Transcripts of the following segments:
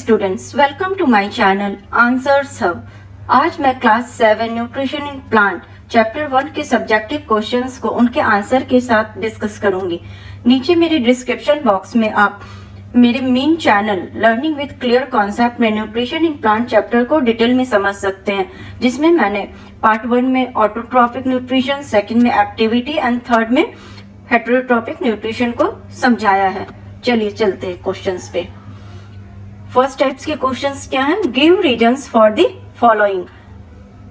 Students, welcome to my channel Answers Hub. आज मैं class 7 nutrition in plant chapter 1 के subjective questions को उनके आंसर के साथ डिस्कस करूंगी। नीचे मेरे डिस्क्रिप्शन बॉक्स में आप मेरे main channel learning with clear concept में न्यूट्रिशन इन प्लांट चैप्टर को डिटेल में समझ सकते हैं, जिसमें मैंने पार्ट 1 में ऑटोट्रॉफिक न्यूट्रिशन, सेकंड में एक्टिविटी एंड थर्ड में हेटेरोट्रॉफिक न्यूट्रिशन को समझाया है। चलिए चलते हैं क्वेश्चंस पे। फर्स्ट टाइप्स के क्वेश्चंस क्या हैं? Give reasons for the following.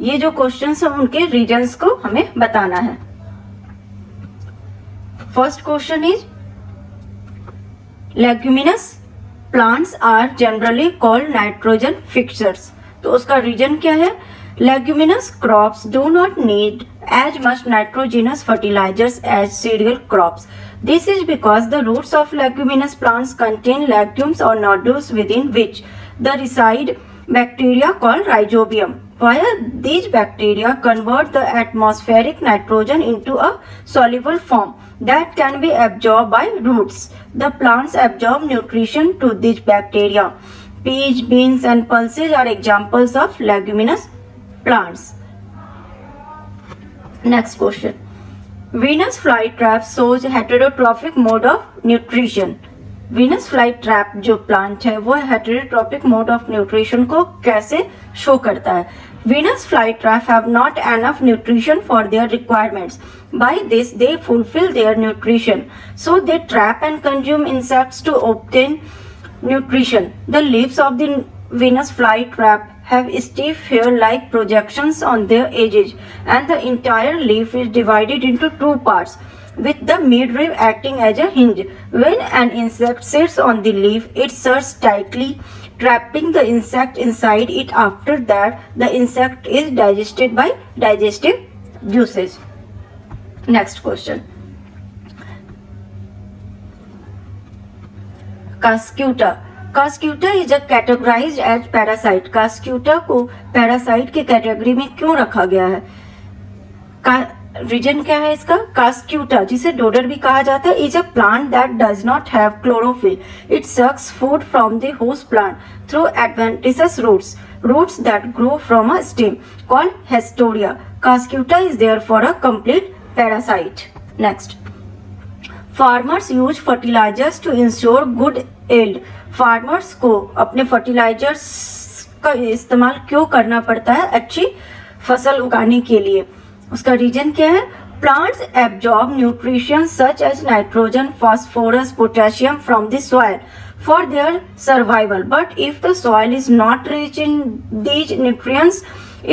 ये जो क्वेश्चंस हैं उनके रीजंस को हमें बताना है। First question is leguminous plants are generally called nitrogen fixers. तो उसका रीजन क्या है? Leguminous crops do not need as much nitrogenous fertilizers as cereal crops. This is because the roots of leguminous plants contain legumes or nodules within which there reside bacteria called rhizobium. While these bacteria convert the atmospheric nitrogen into a soluble form that can be absorbed by roots. The plants absorb nutrition to these bacteria. Peas, beans and pulses are examples of leguminous plants. Next question. Venus flytrap shows heterotrophic mode of nutrition. Venus flytrap जो plant है वो heterotrophic mode of nutrition को कैसे show करता है? Venus flytrap have not enough nutrition for their requirements. By this they fulfill their nutrition. So they trap and consume insects to obtain nutrition. The leaves of the Venus flytrap have stiff hair-like projections on their edges, and the entire leaf is divided into two parts, with the midrib acting as a hinge. When an insect sits on the leaf, it sets tightly, trapping the insect inside it. After that, the insect is digested by digestive juices. Next question. Cuscuta. Cuscuta is categorized as parasite. Cuscuta को parasite के category में क्यों रखा गया है? Reason क्या है इसका? Cuscuta, जिसे डोडर भी कहा जाता है, is a plant that does not have chlorophyll. It sucks food from the host plant through adventitious roots. Roots that grow from a stem called Hestoria. Cuscuta is therefore a complete parasite. Next. Farmers use fertilizers to ensure good yield. Farmers को अपने fertilisers का इस्तेमाल क्यों करना पड़ता है अच्छी फसल उगाने के लिए? उसका रीजन क्या है? Plants absorb nutrition such as nitrogen, phosphorus, potassium from the soil for their survival, but if the soil is not rich in these nutrients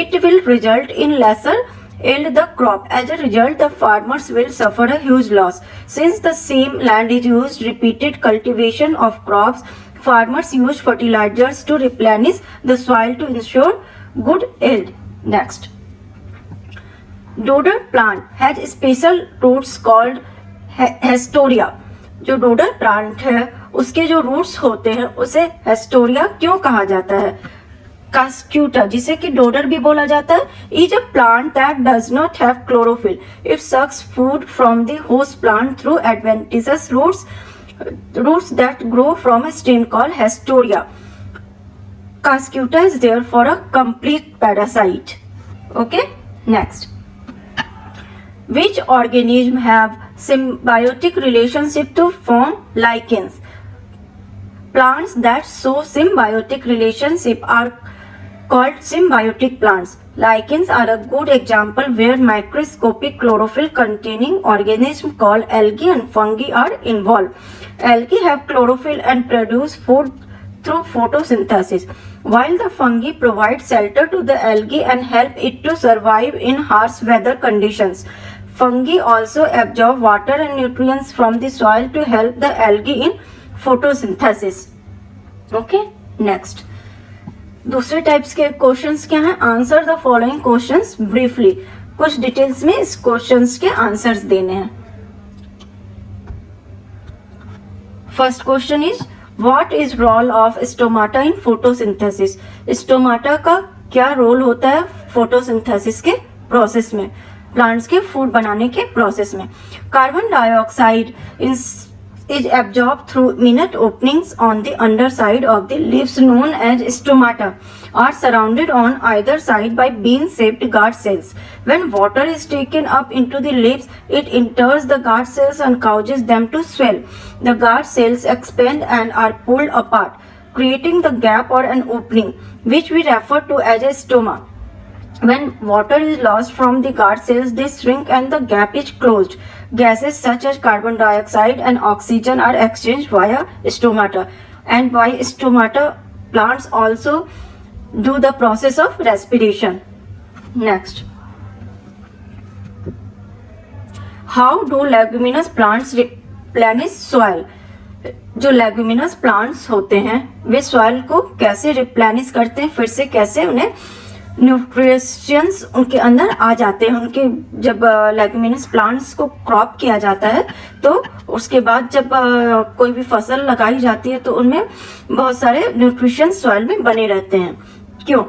it will result in lesser yield the crop. As a result, the farmers will suffer a huge loss. Since the same land is used repeated cultivation of crops, farmers use fertilizers to replenish the soil to ensure good yield. Next. Dodder plant has special roots called Hestoria. जो dodder plant है उसके जो roots होते हैं उसे हेस्टोरिया क्यों कहा जाता है? Cuscuta, जिसे कि डोडर भी बोला जाता है, is a plant that does not have chlorophyll. It sucks food from the host plant through adventitious roots that grow from a stem called Hestoria. Cuscuta is therefore a complete parasite. Okay, next. Which organism have symbiotic relationship to form lichens? Plants that show symbiotic relationship are called symbiotic plants. Lichens are a good example where microscopic chlorophyll containing organisms called algae and fungi are involved. Algae have chlorophyll and produce food through photosynthesis, while the fungi provide shelter to the algae and help it to survive in harsh weather conditions. Fungi also absorb water and nutrients from the soil to help the algae in photosynthesis. Okay, next. दूसरे types के questions क्या हैं? Answer the following questions briefly. कुछ details में इस questions के answers देने हैं. First question is what is role of stomata in photosynthesis? Stomata का क्या रोल होता है फोटोसिंथेसिस के प्रोसेस में, प्लांट्स के फूड बनाने के प्रोसेस में? Carbon dioxide is absorbed through minute openings on the underside of the leaves known as stomata, are surrounded on either side by bean-shaped guard cells. When water is taken up into the leaves, it enters the guard cells and causes them to swell. The guard cells expand and are pulled apart, creating the gap or an opening, which we refer to as a stoma. When water is lost from the guard cells, they shrink and the gap is closed. Gases such as carbon dioxide and oxygen are exchanged via stomata. And by stomata, plants also do the process of respiration. Next. How do leguminous plants replenish soil? जो leguminous plants होते हैं वे soil को कैसे replenish करते हैं, फिर से कैसे उन्हें न्यूट्रिशंस उनके अंदर आ जाते हैं. उनके जब लेगुमिनस प्लांट्स को क्रॉप किया जाता है तो उसके बाद जब कोई भी फसल लगाई जाती है तो उनमें बहुत सारे न्यूट्रिशंस सॉइल में बने रहते हैं. क्यों?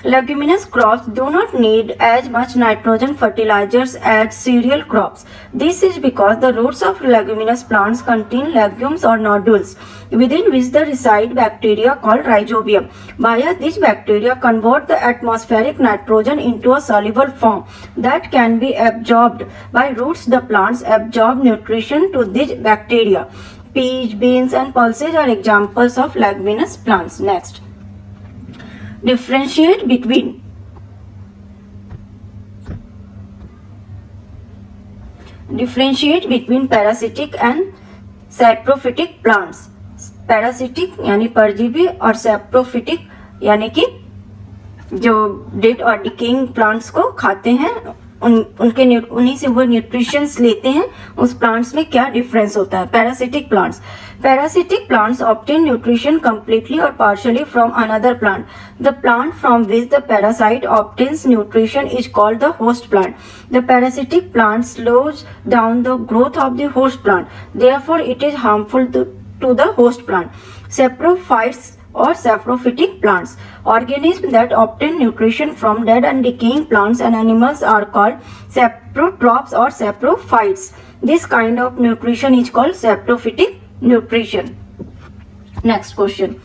Leguminous crops do not need as much nitrogen fertilizers as cereal crops. This is because the roots of leguminous plants contain legumes or nodules, within which there reside bacteria called rhizobium. Via these bacteria convert the atmospheric nitrogen into a soluble form that can be absorbed by roots. The plants absorb nutrition to these bacteria. Peas, beans, and pulses are examples of leguminous plants. Next. Differentiate between parasitic and saprophytic plants. Parasitic यानी परजीवी और saprophytic यानी कि जो dead और decaying plants को खाते हैं उन्हीं से वो न्यूट्रिशंस लेते हैं. उस प्लांट्स में क्या डिफरेंस होता है? Parasitic plants obtain nutrition completely or partially from another plant. The plant from which the parasite obtains nutrition is called the host plant. The parasitic plant slows down the growth of the host plant. Therefore, it is harmful to the host plant. Saprophytes or saprophytic plants. Organisms that obtain nutrition from dead and decaying plants and animals are called saprotrophs or saprophytes. This kind of nutrition is called saprophytic nutrition. Next question.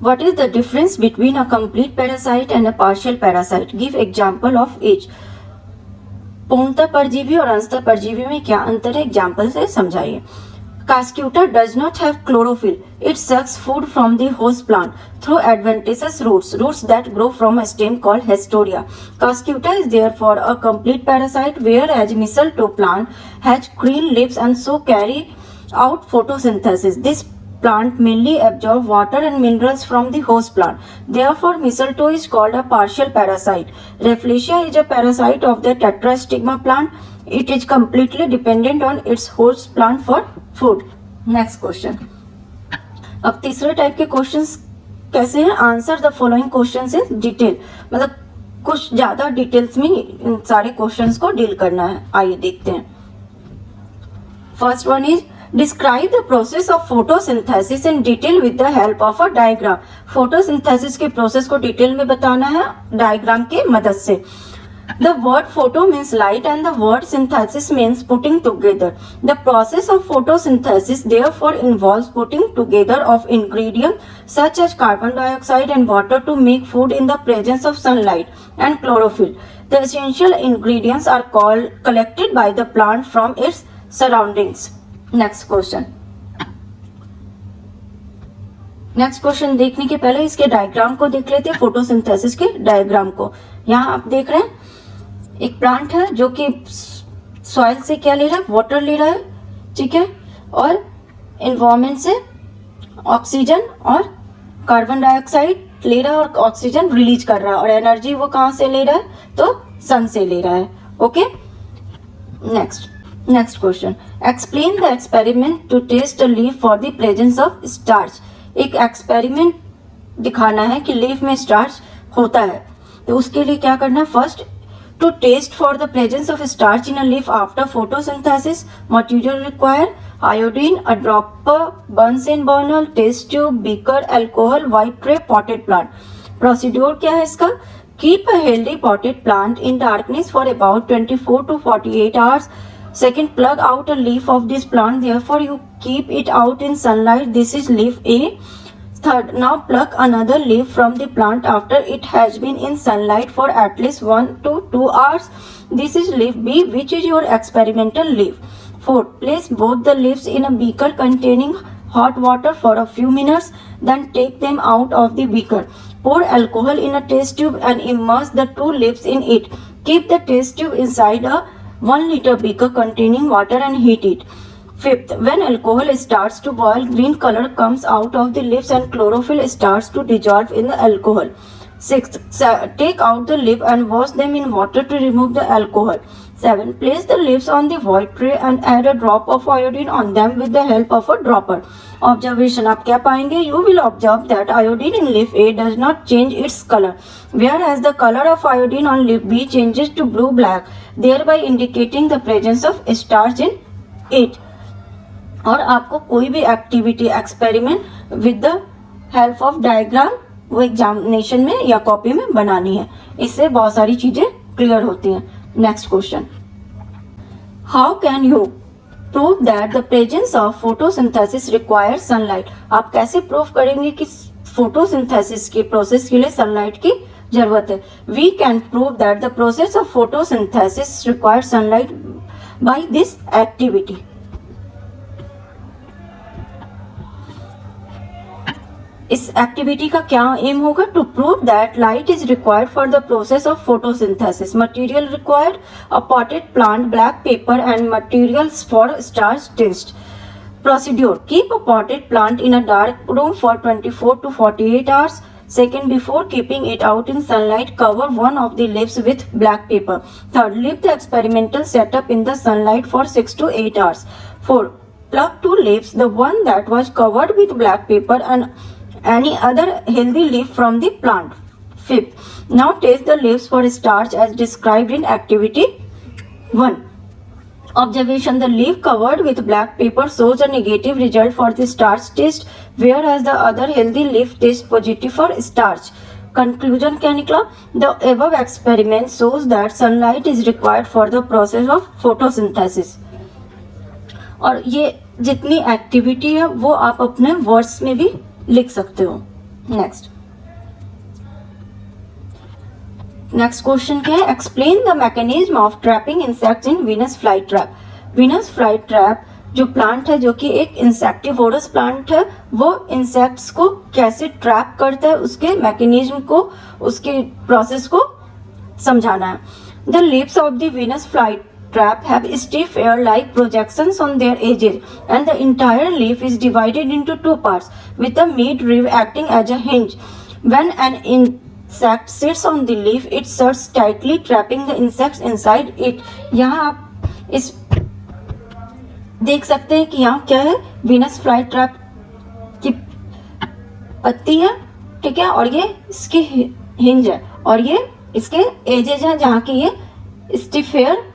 What is the difference between a complete parasite and a partial parasite? Give example of each. पूर्णतः परजीवी और अंशतः परजीवी में क्या अंतर है? Example से समझाइए. Cuscuta does not have chlorophyll. It sucks food from the host plant through adventitious roots that grow from a stem called Hestoria. Cuscuta is therefore a complete parasite, whereas mistletoe plant has green leaves and so carry out photosynthesis. This plant mainly absorbs water and minerals from the host plant. Therefore, mistletoe is called a partial parasite. Rafflesia is a parasite of the tetrastigma plant. It is completely dependent on its host plant for food. Next question. अब तीसरे type के questions कैसे हैं? Answer the following questions in detail. मतलब कुछ ज्यादा details में इन सारे क्वेश्चंस को डील करना है. आइए देखते हैं. First one is describe the process of photosynthesis in detail with the help of a diagram. Photosynthesis के प्रोसेस को डिटेल में बताना है डायग्राम के मदद से. The word photo means light and the word synthesis means putting together. The process of photosynthesis therefore involves putting together of ingredients such as carbon dioxide and water to make food in the presence of sunlight and chlorophyll. The essential ingredients are collected by the plant from its surroundings. Next question. Next question देखने के पहले इसके diagram को देख लेते हैं. Photosynthesis के diagram को यहाँ आप देख रहे हैं. एक प्लांट है जो कि सॉइल से क्या ले रहा है? वाटर ले रहा है, ठीक है, और एनवायरमेंट से ऑक्सीजन और कार्बन डाइऑक्साइड ले रहा है और ऑक्सीजन रिलीज कर रहा है. और एनर्जी वो कहाँ से ले रहा है? तो सन से ले रहा है. Okay. Next question. Explain the experiment to test a leaf for the presence of starch. एक एक्सपेरिमेंट दिखाना है कि लीफ में स्टार्च होता है. तो उसके लिए क्या करना है? First, to taste for the presence of starch in a leaf after photosynthesis, material required: iodine, a dropper, Bunsen burner, test tube, beaker, alcohol, white tray, potted plant. Procedure क्या है इसका? Keep a healthy potted plant in darkness for about 24 to 48 hours. Second, plug out a leaf of this plant, therefore you keep it out in sunlight. This is leaf A. Third, now pluck another leaf from the plant after it has been in sunlight for at least 1 to 2 hours. This is leaf B, which is your experimental leaf. Fourth, place both the leaves in a beaker containing hot water for a few minutes, then take them out of the beaker. Pour alcohol in a test tube and immerse the 2 leaves in it. Keep the test tube inside a 1 liter beaker containing water and heat it. Fifth, when alcohol starts to boil, green color comes out of the leaves and chlorophyll starts to dissolve in the alcohol. Sixth, take out the leaf and wash them in water to remove the alcohol. 7. Place the leaves on the void tray and add a drop of iodine on them with the help of a dropper. Observation, आप क्या पाएंगे? You will observe that iodine in leaf A does not change its color, whereas the color of iodine on leaf B changes to blue-black, thereby indicating the presence of starch in it. और आपको कोई भी activity experiment with the help of diagram वो examination में या copy में बनानी है. इससे बहुत सारी चीजें क्लियर होती हैं. Next question, how can you prove that the presence of photosynthesis requires sunlight. आप कैसे प्रूव करेंगे कि फोटोसिंथेसिस के प्रोसेस के लिए सनलाइट की जरूरत है. We can prove that the process of photosynthesis requires sunlight by this activity. इस एक्टिविटी का क्या एम होगा? To prove that light is required for the process of photosynthesis. Material required, a potted plant, black paper and materials for starch test. Procedure, keep a potted plant in a dark room for 24 to 48 hours. Second, before keeping it out in sunlight, cover one of the leaves with black paper. Third, leave the experimental setup in the sunlight for 6 to 8 hours. Fourth, pluck 2 leaves, the one that was covered with black paper and any other healthy leaf from the plant. Fifth, now test the leaves for starch as described in activity 1. Observation, the leaf covered with black paper shows a negative result for the starch test, whereas the other healthy leaf tests positive for starch. Conclusion क्या निकला? The above experiment shows that sunlight is required for the process of photosynthesis. और ये जितनी activity है वो आप अपने words में भी लिख सकते हो. नेक्स्ट क्वेश्चन क्या है? Explain the mechanism of trapping insects in Venus fly trap. Venus fly trap जो प्लांट है, जो कि एक इंसेक्टिवोरस प्लांट है, वो इंसेक्ट्स को कैसे ट्रैप करता है, उसके मैकेनिज्म को, उसके प्रोसेस को समझाना है. The leaves of the Venus fly trap have stiff air-like projections on their edges, and the entire leaf is divided into 2 parts with the mid-rib acting as a hinge. When an insect sits on the leaf, it sits tightly, trapping the insects inside it. यहाँ आप इस देख सकते हैं कि यहाँ क्या है? वीनस फ्लाई ट्रैप की पत्ती है, ठीक है, और ये इसकी हिंज है, और ये इसके एजेज हैं जहाँ की ये स्टिफ एयर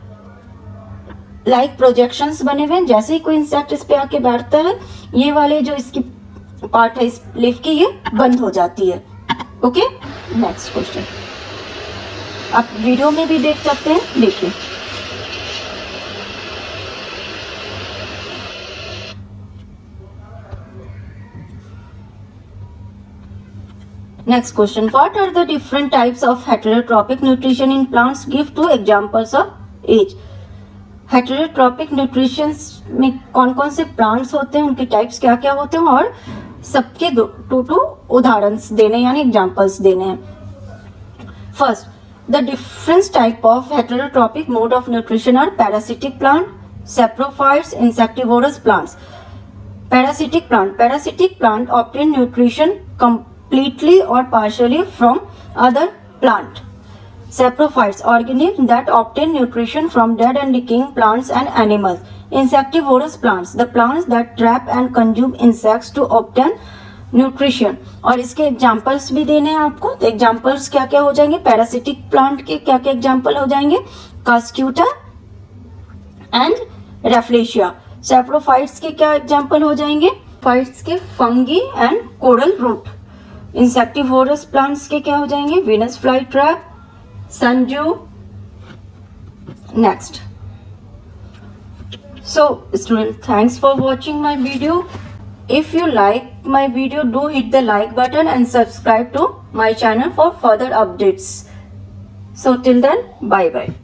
लाइक प्रोजेक्शंस बने हुए हैं. जैसे ही कोई इंसेक्ट इस पे आके बैठता है, ये वाले जो इसकी पार्ट है इस लीफ की, ये बंद हो जाती है. ओके, नेक्स्ट क्वेश्चन आप वीडियो में भी देख सकते हैं. देखिए, next question, what are the different types of heterotrophic nutrition in plants? Give 2 examples of each. Heterotrophic nutrition में कौन कौन से प्लांट्स होते हैं, उनके टाइप्स क्या क्या होते हैं, और सबके 2 उदाहरण देने यानी एग्जांपल्स देने हैं. First, the different type of heterotrophic mode of nutrition are parasitic plant, saprophytes, insectivorous plants. Parasitic plant obtain nutrition completely or partially from other plant. Saprophytes, organisms that obtain nutrition from dead and decaying plants and animals. Insectivorous plants, the plants that trap and consume insects to obtain nutrition. और इसके examples भी देने हैं आपको. तो examples क्या क्या हो जाएंगे? पैरासिटिक प्लांट के क्या क्या एग्जाम्पल हो जाएंगे? कास्क्यूटा एंड रेफ्लेशिया. सैप्रोफाइट्स के क्या एग्जाम्पल हो जाएंगे? फाइट्स के fungi and coral root. Insectivorous plants के क्या हो जाएंगे? Venus fly trap, sundew. Next, So students, thanks for watching my video. If you like my video, do hit the like button and subscribe to my channel for further updates. So till then, bye bye.